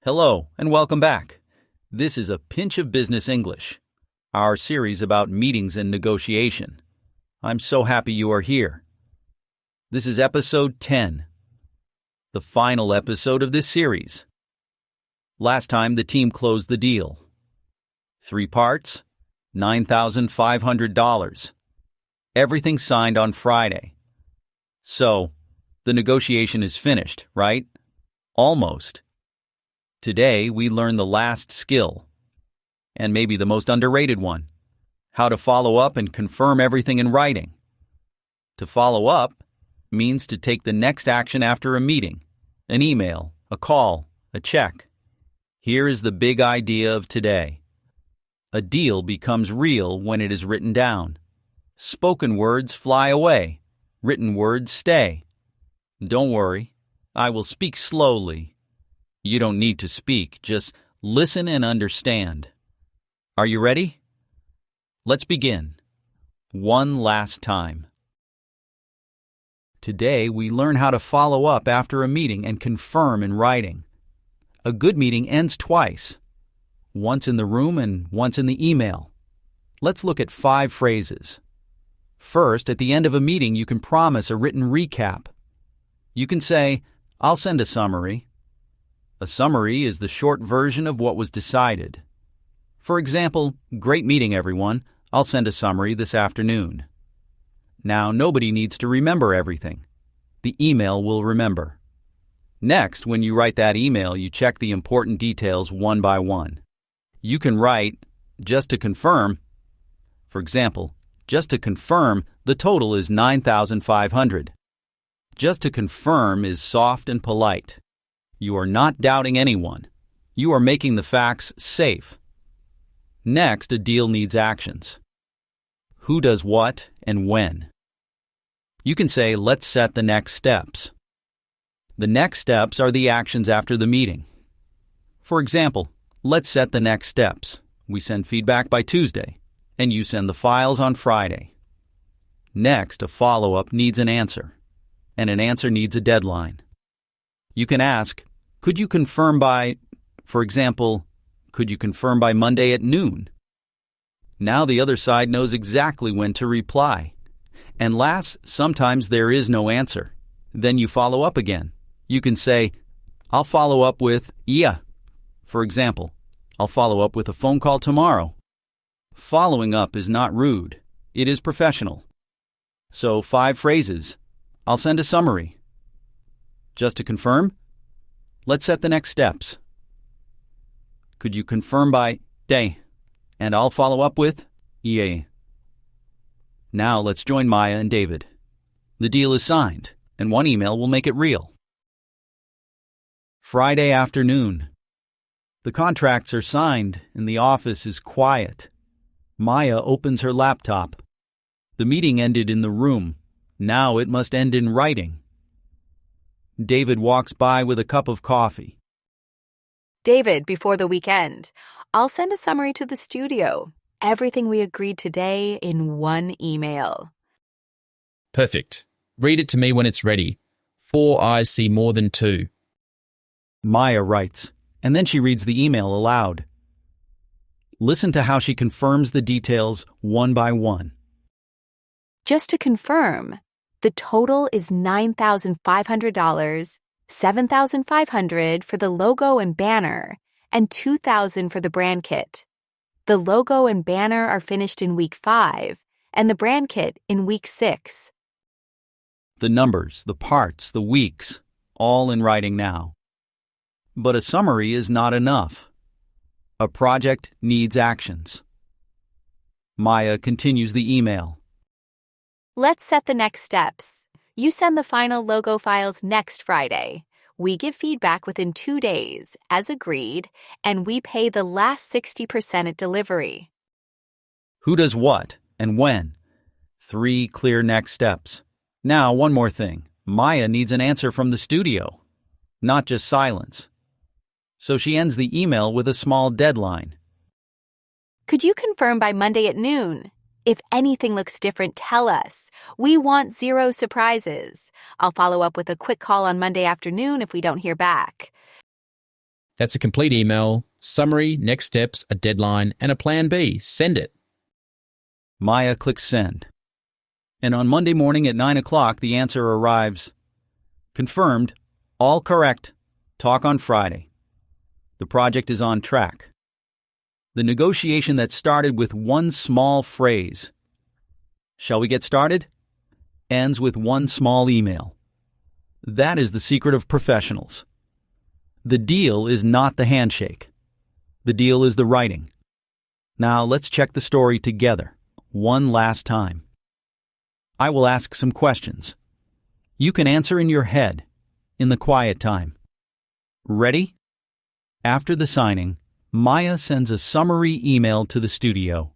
Hello, and welcome back. This is A Pinch of Business English, our series about meetings and negotiation. I'm so happy you are here. This is Episode 10, the final episode of this series. Last time, the team closed the deal. 3 parts, $9,500. Everything signed on Friday. So, the negotiation is finished, right? Almost. Today, we learn the last skill, and maybe the most underrated one, how to follow up and confirm everything in writing. To follow up means to take the next action after a meeting, an email, a call, a check. Here is the big idea of today. A deal becomes real when it is written down. Spoken words fly away. Written words stay. Don't worry, I will speak slowly. You don't need to speak, just listen and understand. Are you ready? Let's begin. One last time. Today, we learn how to follow up after a meeting and confirm in writing. A good meeting ends twice, once in the room and once in the email. Let's look at 5 phrases. First, at the end of a meeting, you can promise a written recap. You can say, "I'll send a summary." A summary is the short version of what was decided. For example, "Great meeting, everyone. I'll send a summary this afternoon." Now, nobody needs to remember everything. The email will remember. Next, when you write that email, you check the important details one by one. You can write, "Just to confirm," for example, "Just to confirm, the total is $9,500. Just to confirm is soft and polite. You are not doubting anyone. You are making the facts safe. Next, a deal needs actions. Who does what and when? You can say, "Let's set the next steps." The next steps are the actions after the meeting. For example, let's set the next steps. We send feedback by Tuesday, and you send the files on Friday. Next, a follow-up needs an answer, and an answer needs a deadline. You can ask, "Could you confirm by," for example, "Could you confirm by Monday at noon?" Now the other side knows exactly when to reply. And last, sometimes there is no answer. Then you follow up again. You can say, "I'll follow up with, yeah." For example, "I'll follow up with a phone call tomorrow." Following up is not rude. It is professional. So 5 phrases. I'll send a summary. Just to confirm? Let's set the next steps. Could you confirm by day? And I'll follow up with EA. Now let's join Maya and David. The deal is signed, and one email will make it real. Friday afternoon. The contracts are signed, and the office is quiet. Maya opens her laptop. The meeting ended in the room. Now it must end in writing. David walks by with a cup of coffee. David, before the weekend, I'll send a summary to the studio. Everything we agreed today in one email. Perfect. Read it to me when it's ready. 4 eyes see more than 2. Maya writes, and then she reads the email aloud. Listen to how she confirms the details one by one. Just to confirm, the total is $9,500, $7,500 for the logo and banner, and $2,000 for the brand kit. The logo and banner are finished in week 5, and the brand kit in week 6. The numbers, the parts, the weeks, all in writing now. But a summary is not enough. A project needs actions. Maya continues the email. Let's set the next steps. You send the final logo files next Friday. We give feedback within 2 days, as agreed, and we pay the last 60% at delivery. Who does what and when? 3 clear next steps. Now, one more thing. Maya needs an answer from the studio, not just silence. So she ends the email with a small deadline. Could you confirm by Monday at noon? If anything looks different, tell us. We want 0 surprises. I'll follow up with a quick call on Monday afternoon if we don't hear back. That's a complete email, summary, next steps, a deadline, and a plan B. Send it. Maya clicks send. And on Monday morning at 9 o'clock, the answer arrives. Confirmed. All correct. Talk on Friday. The project is on track. The negotiation that started with one small phrase, "Shall we get started?" ends with one small email. That is the secret of professionals. The deal is not the handshake. The deal is the writing. Now let's check the story together, one last time. I will ask some questions. You can answer in your head, in the quiet time. Ready? After the signing, Maya sends a summary email to the studio.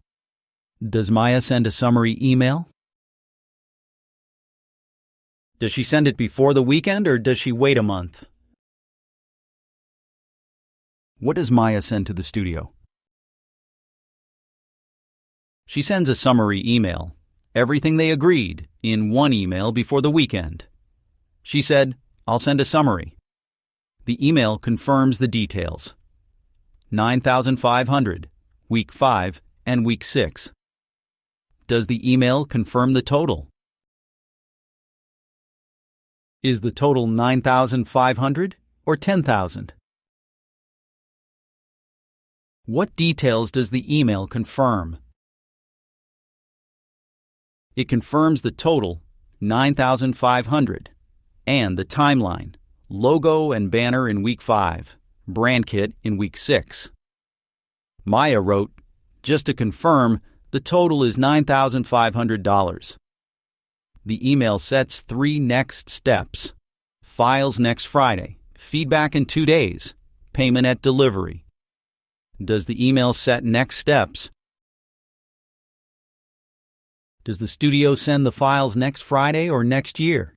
Does Maya send a summary email? Does she send it before the weekend or does she wait a month? What does Maya send to the studio? She sends a summary email, everything they agreed, in one email before the weekend. She said, "I'll send a summary." The email confirms the details. 9,500, week 5 and week 6. Does the email confirm the total? Is the total 9,500 or 10,000? What details does the email confirm? It confirms the total, 9,500, and the timeline, logo and banner in week 5, brand kit in week 6. Maya wrote, "Just to confirm, the total is $9,500. The email sets 3 next steps: files next Friday, feedback in 2 days, payment at delivery. Does the email set next steps? Does the studio send the files next Friday or next year?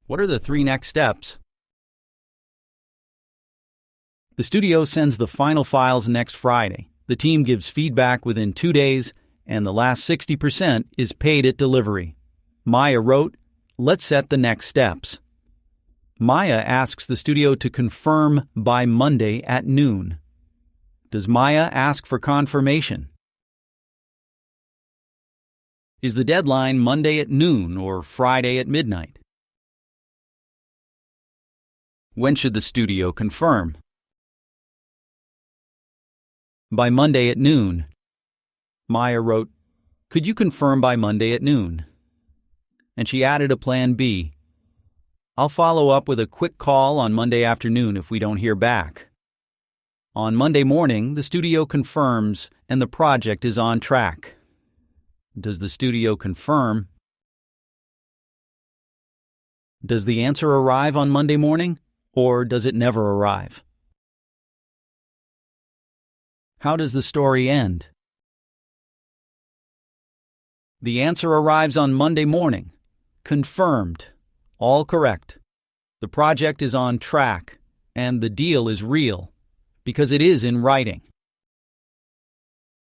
What are the 3 next steps? The studio sends the final files next Friday. The team gives feedback within 2 days, and the last 60% is paid at delivery. Maya wrote, "Let's set the next steps." Maya asks the studio to confirm by Monday at noon. Does Maya ask for confirmation? Is the deadline Monday at noon or Friday at midnight? When should the studio confirm? By Monday at noon. Maya wrote, "Could you confirm by Monday at noon?" And she added a plan B. "I'll follow up with a quick call on Monday afternoon if we don't hear back." On Monday morning, the studio confirms and the project is on track. Does the studio confirm? Does the answer arrive on Monday morning, or does it never arrive? How does the story end? The answer arrives on Monday morning. Confirmed. All correct. The project is on track, and the deal is real, because it is in writing.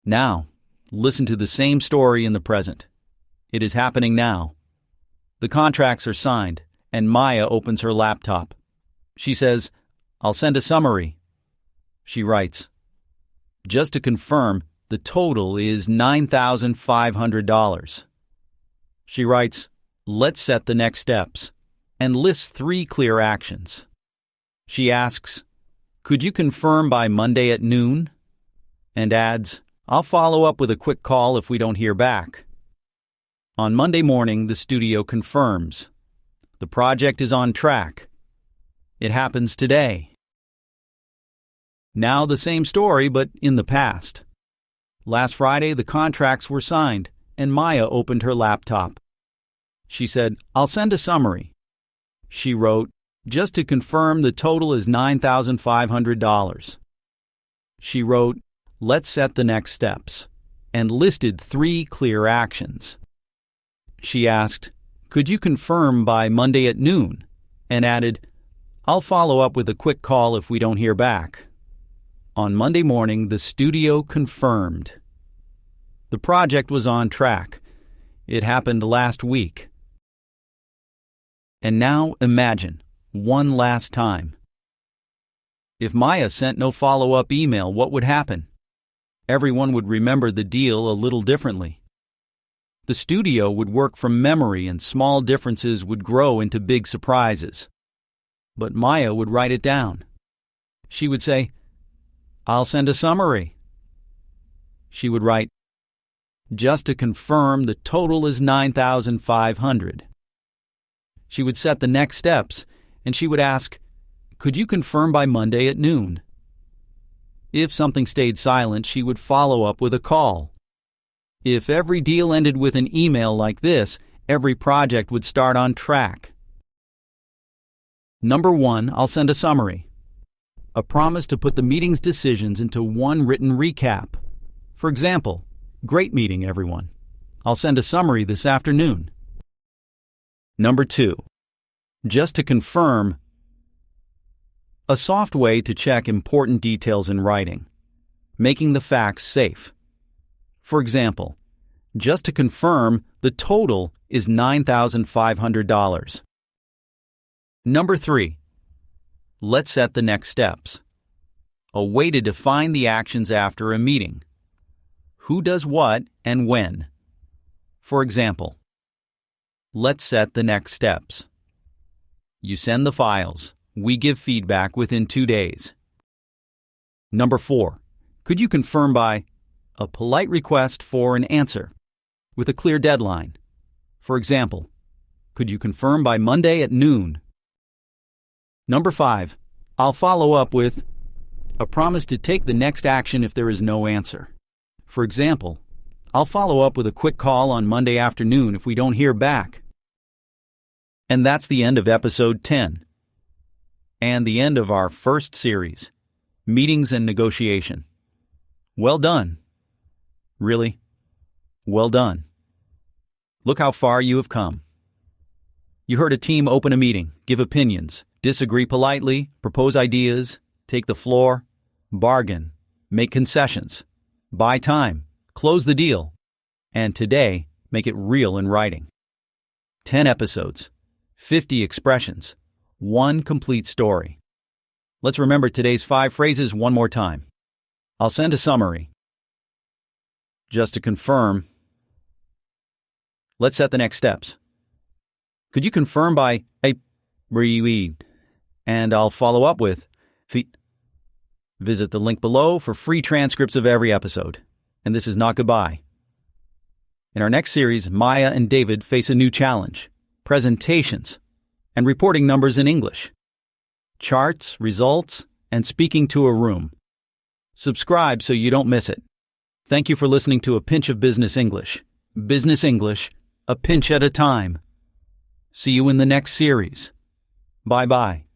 Now, listen to the same story in the present. It is happening now. The contracts are signed, and Maya opens her laptop. She says, "I'll send a summary." She writes, "Just to confirm, the total is $9,500. She writes, "Let's set the next steps," and lists 3 clear actions. She asks, "Could you confirm by Monday at noon?" and adds, "I'll follow up with a quick call if we don't hear back." On Monday morning, the studio confirms. The project is on track. It happens today. Now the same story, but in the past. Last Friday, the contracts were signed, and Maya opened her laptop. She said, "I'll send a summary." She wrote, "Just to confirm, the total is $9,500. She wrote, "Let's set the next steps," and listed 3 clear actions. She asked, "Could you confirm by Monday at noon?" and added, "I'll follow up with a quick call if we don't hear back." On Monday morning, the studio confirmed. The project was on track. It happened last week. And now imagine one last time. If Maya sent no follow-up email, what would happen? Everyone would remember the deal a little differently. The studio would work from memory and small differences would grow into big surprises. But Maya would write it down. She would say, "I'll send a summary." She would write, "Just to confirm, the total is $9,500. She would set the next steps, and she would ask, "Could you confirm by Monday at noon?" If something stayed silent, she would follow up with a call. If every deal ended with an email like this, every project would start on track. Number 1, I'll send a summary. A promise to put the meeting's decisions into one written recap. For example, "Great meeting, everyone. I'll send a summary this afternoon." Number 2, just to confirm, a soft way to check important details in writing, making the facts safe. For example, just to confirm, the total is $9,500. Number 3, let's set the next steps. A way to define the actions after a meeting. Who does what and when? For example, let's set the next steps. You send the files. We give feedback within 2 days. Number 4, could you confirm by a polite request for an answer with a clear deadline? For example, could you confirm by Monday at noon? Number 5, I'll follow up with a promise to take the next action if there is no answer. For example, I'll follow up with a quick call on Monday afternoon if we don't hear back. And that's the end of episode 10. And the end of our first series, Meetings and Negotiation. Well done. Really, well done. Look how far you have come. You heard a team open a meeting, give opinions, disagree politely, propose ideas, take the floor, bargain, make concessions, buy time, close the deal, and today, make it real in writing. 10 episodes, 50 expressions, 1 complete story. Let's remember today's 5 phrases one more time. I'll send a summary. Just to confirm. Let's set the next steps. Could you confirm by a read? And I'll follow up with feet. Visit the link below for free transcripts of every episode. And this is not goodbye. In our next series, Maya and David face a new challenge: presentations and reporting numbers in English, charts, results, and speaking to a room. Subscribe so you don't miss it. Thank you for listening to A Pinch of Business English. Business English, a pinch at a time. See you in the next series. Bye-bye.